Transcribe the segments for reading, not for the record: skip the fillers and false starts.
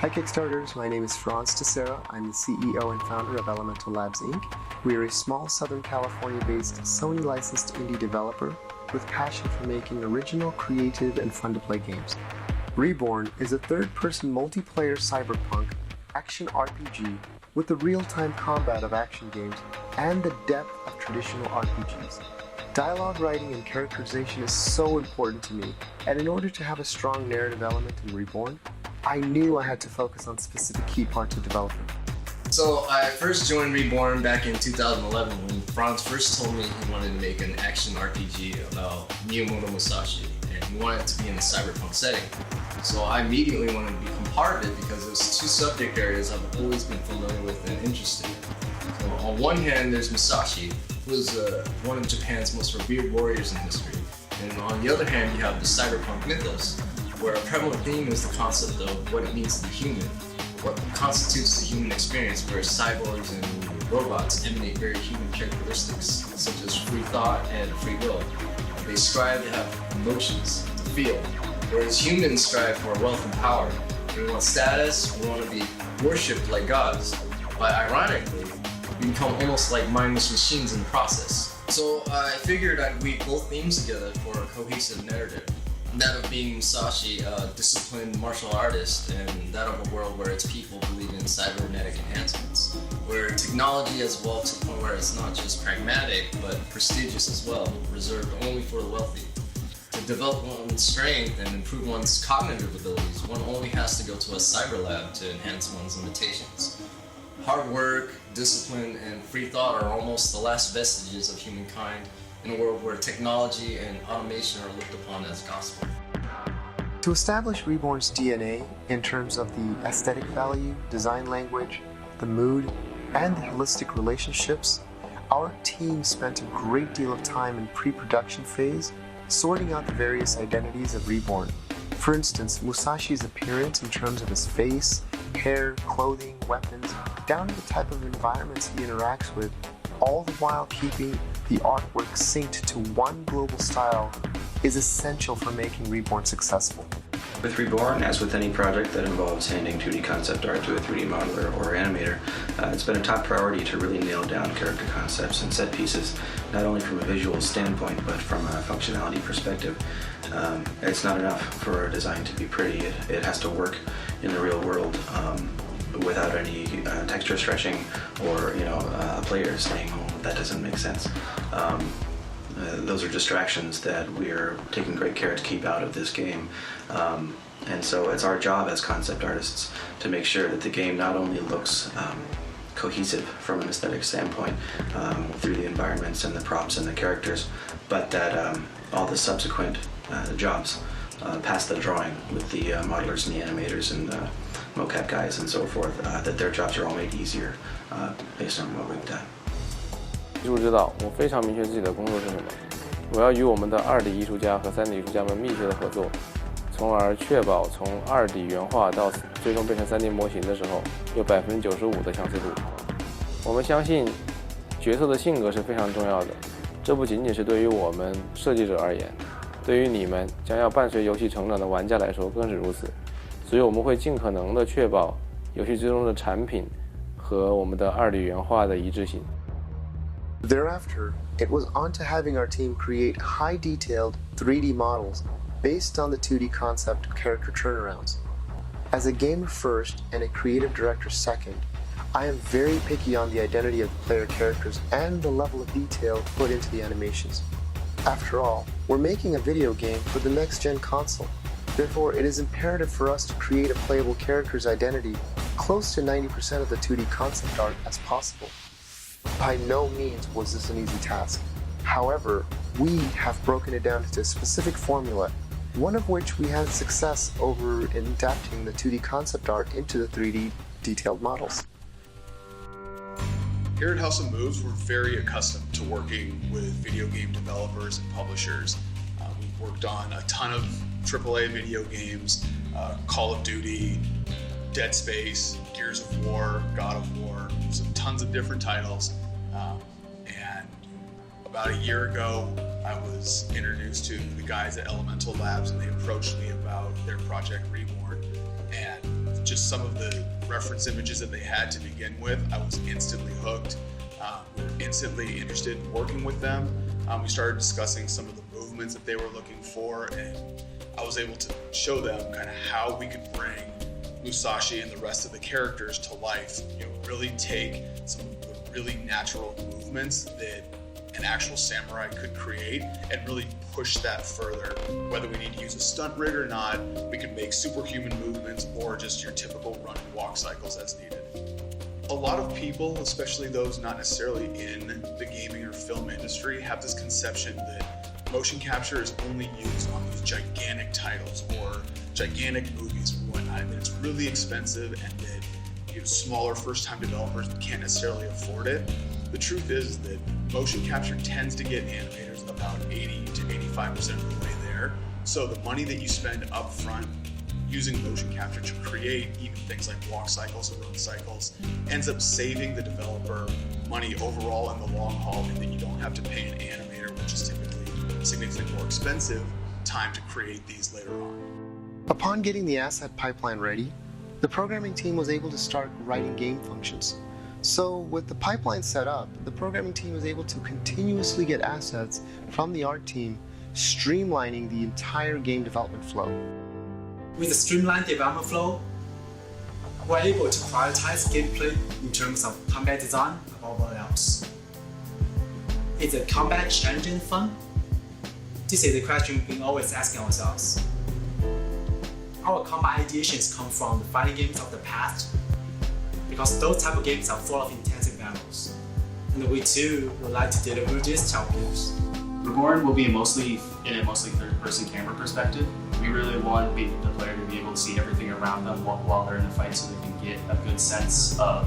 Hi Kickstarters, my name is Franz Tessera. I'm the CEO and founder of Elemental Labs Inc. We are a small Southern California-based Sony-licensed indie developer with passion for making original, creative, and fun-to-play games. Reborn is a third-person multiplayer cyberpunk action RPG with the real-time combat of action games and the depth of traditional RPGs. Dialogue writing and characterization is so important to me, and in order to have a strong narrative element in Reborn, I knew I had to focus on specific key parts of development. So I first joined Reborn back in 2011 when Franz first told me he wanted to make an action RPG about Miyamoto Musashi, and he wanted it to be in a cyberpunk setting. So I immediately wanted to become part of it because there's two subject areas I've always been familiar with and interested in. So on one hand, there's Musashi, who is one of Japan's most revered warriors in history, and on the other hand, you have the cyberpunk mythos, where a prevalent theme is the concept of what it means to be human, what constitutes the human experience, where cyborgs and robots emanate very human characteristics, such as free thought and free will. They strive to have emotions, to feel, whereas humans strive for wealth and power. We want status, we want to be worshipped like gods, but ironically, we become almost like mindless machines in the process. So I figured I'd weave both themes together for a cohesive narrative. That of being Musashi, a disciplined martial artist, and that of a world where its people believe in cybernetic enhancements, where technology has evolved to the point where it's not just pragmatic, but prestigious as well, reserved only for the wealthy. To develop one's strength and improve one's cognitive abilities, one only has to go to a cyber lab to enhance one's limitations. Hard work, discipline, and free thought are almost the last vestiges of humankind in a world where technology and automation are looked upon as gospel. To establish Reborn's DNA in terms of the aesthetic value, design language, the mood, and the holistic relationships, our team spent a great deal of time in pre-production phase sorting out the various identities of Reborn. For instance, Musashi's appearance in terms of his face, hair, clothing, weapons, down to the type of environments he interacts with, all the while keeping the artwork synced to one global style, is essential for making Reborn successful. With Reborn, as with any project that involves handing 2D concept art to a 3D modeler or animator, it's been a top priority to really nail down character concepts and set pieces, not only from a visual standpoint, but from a functionality perspective. It's not enough for a design to be pretty, it has to work in the real world without any texture stretching or a player saying, oh, that doesn't make sense. Those are distractions that we're taking great care to keep out of this game. And so it's our job as concept artists to make sure that the game not only looks cohesive from an aesthetic standpoint through the environments and the props and the characters, but that all the subsequent jobs past the drawing with the modelers and the animators and mocap guys and so forth, that their jobs are all made easier based on what we've done. 艺术指导，我非常明确自己的工作是什么。我要与我们的2D 艺术家和3D 艺术家们密切的合作，从而确保从2D 原画到最终变成3D 模型的时候，有95%的相似度。我们相信，角色的性格是非常重要的。这不仅仅是对于我们设计者而言，对于你们将要伴随游戏成长的玩家来说更是如此。所以我们会尽可能的确保游戏最终的产品和我们的2D 原画的一致性。Thereafter, it was on to having our team create high-detailed 3D models based on the 2D concept of character turnarounds. As a gamer first and a creative director second, I am very picky on the identity of the player characters and the level of detail put into the animations. After all, we're making a video game for the next-gen console. Therefore, it is imperative for us to create a playable character's identity close to 90% of the 2D concept art as possible. By no means was this an easy task. However, we have broken it down into a specific formula, one of which we had success over in adapting the 2D concept art into the 3D detailed models. Here at House of Moves, we're very accustomed to working with video game developers and publishers. We've worked on a ton of AAA video games, Call of Duty, Dead Space, Gears of War, God of War, so tons of different titles. And about a year ago, I was introduced to the guys at Elemental Labs, and they approached me about their project Reborn. And just some of the reference images that they had to begin with, I was instantly hooked. We were instantly interested in working with them. We started discussing some of the movements that they were looking for, and I was able to show them kind of how we could bring Musashi and the rest of the characters to life. Really take some of the really natural movements that an actual samurai could create and really push that further. Whether we need to use a stunt rig or not, we can make superhuman movements or just your typical run and walk cycles as needed. A lot of people, especially those not necessarily in the gaming or film industry, have this conception that motion capture is only used on these gigantic titles or gigantic movies or whatnot, and that it's really expensive and that smaller first-time developers can't necessarily afford it. The truth is that motion capture tends to get animators about 80 to 85% of the way there. So the money that you spend up front using motion capture to create even things like walk cycles or run cycles ends up saving the developer money overall in the long haul, and that you don't have to pay an animator, which is typically significantly more expensive, time to create these later on. Upon getting the asset pipeline ready, the programming team was able to start writing game functions. So with the pipeline set up, the programming team was able to continuously get assets from the art team, streamlining the entire game development flow. With the streamlined development flow, we're able to prioritize gameplay in terms of combat design above all else. Is the combat challenging and fun? This is the question we've been always asking ourselves. Our combat ideations come from the fighting games of the past, because those type of games are full of intensive battles. And we too would like to deliver this type of games. Reborn will be mostly third-person camera perspective. We really want the player to be able to see everything around them while they're in the fight, so they can get a good sense of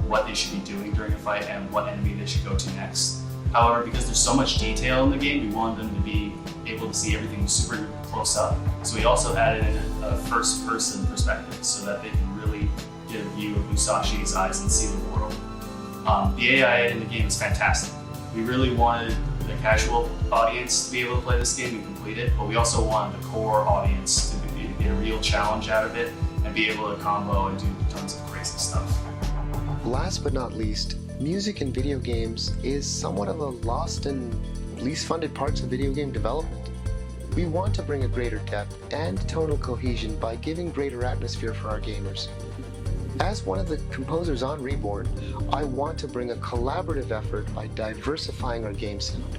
what they should be doing during a fight and what enemy they should go to next. However, because there's so much detail in the game, we want them to be able to see everything super close up. So we also added in a first-person perspective so that they can really get a view of Musashi's eyes and see the world. The AI in the game is fantastic. We really wanted the casual audience to be able to play this game and complete it, but we also wanted the core audience to get a real challenge out of it and be able to combo and do tons of crazy stuff. Last but not least, music in video games is somewhat of a lost and least funded parts of video game development. We want to bring a greater depth and tonal cohesion by giving greater atmosphere for our gamers. As one of the composers on Reborn, I want to bring a collaborative effort by diversifying our game sound.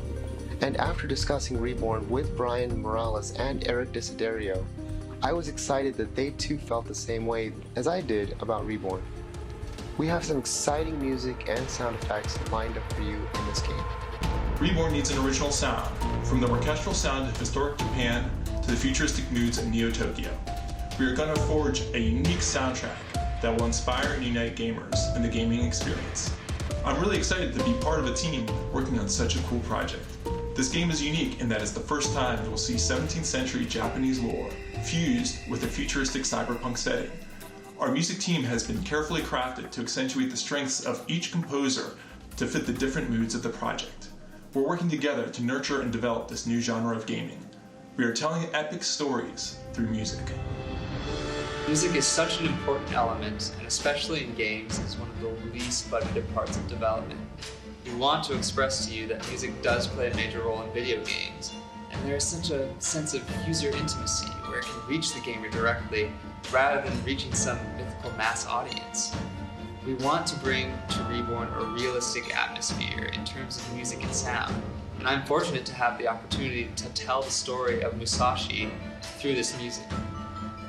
And after discussing Reborn with Brian Morales and Eric Desiderio, I was excited that they too felt the same way as I did about Reborn. We have some exciting music and sound effects lined up for you in this game. Reborn needs an original sound, from the orchestral sound of historic Japan to the futuristic moods of Neo Tokyo. We are going to forge a unique soundtrack that will inspire and unite gamers in the gaming experience. I'm really excited to be part of a team working on such a cool project. This game is unique in that it's the first time you will see 17th century Japanese lore fused with a futuristic cyberpunk setting. Our music team has been carefully crafted to accentuate the strengths of each composer to fit the different moods of the project. We're working together to nurture and develop this new genre of gaming. We are telling epic stories through music. Music is such an important element, and especially in games, is one of the least budgeted parts of development. We want to express to you that music does play a major role in video games, and there is such a sense of user intimacy where it can reach the gamer directly rather than reaching some mythical mass audience. We want to bring to Reborn a realistic atmosphere in terms of music and sound, and I'm fortunate to have the opportunity to tell the story of Musashi through this music.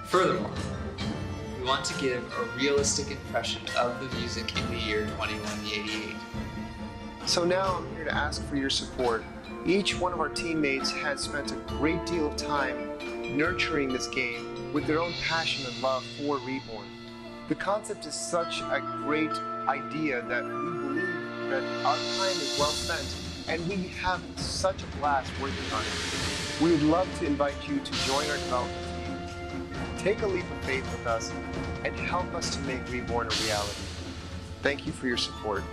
Furthermore, we want to give a realistic impression of the music in the year 2188. So now I'm here to ask for your support. Each one of our teammates has spent a great deal of time nurturing this game with their own passion and love for Reborn. The concept is such a great idea that we believe that our time is well spent and we have such a blast working on it. We would love to invite you to join our development team. Take a leap of faith with us and help us to make Reborn a reality. Thank you for your support.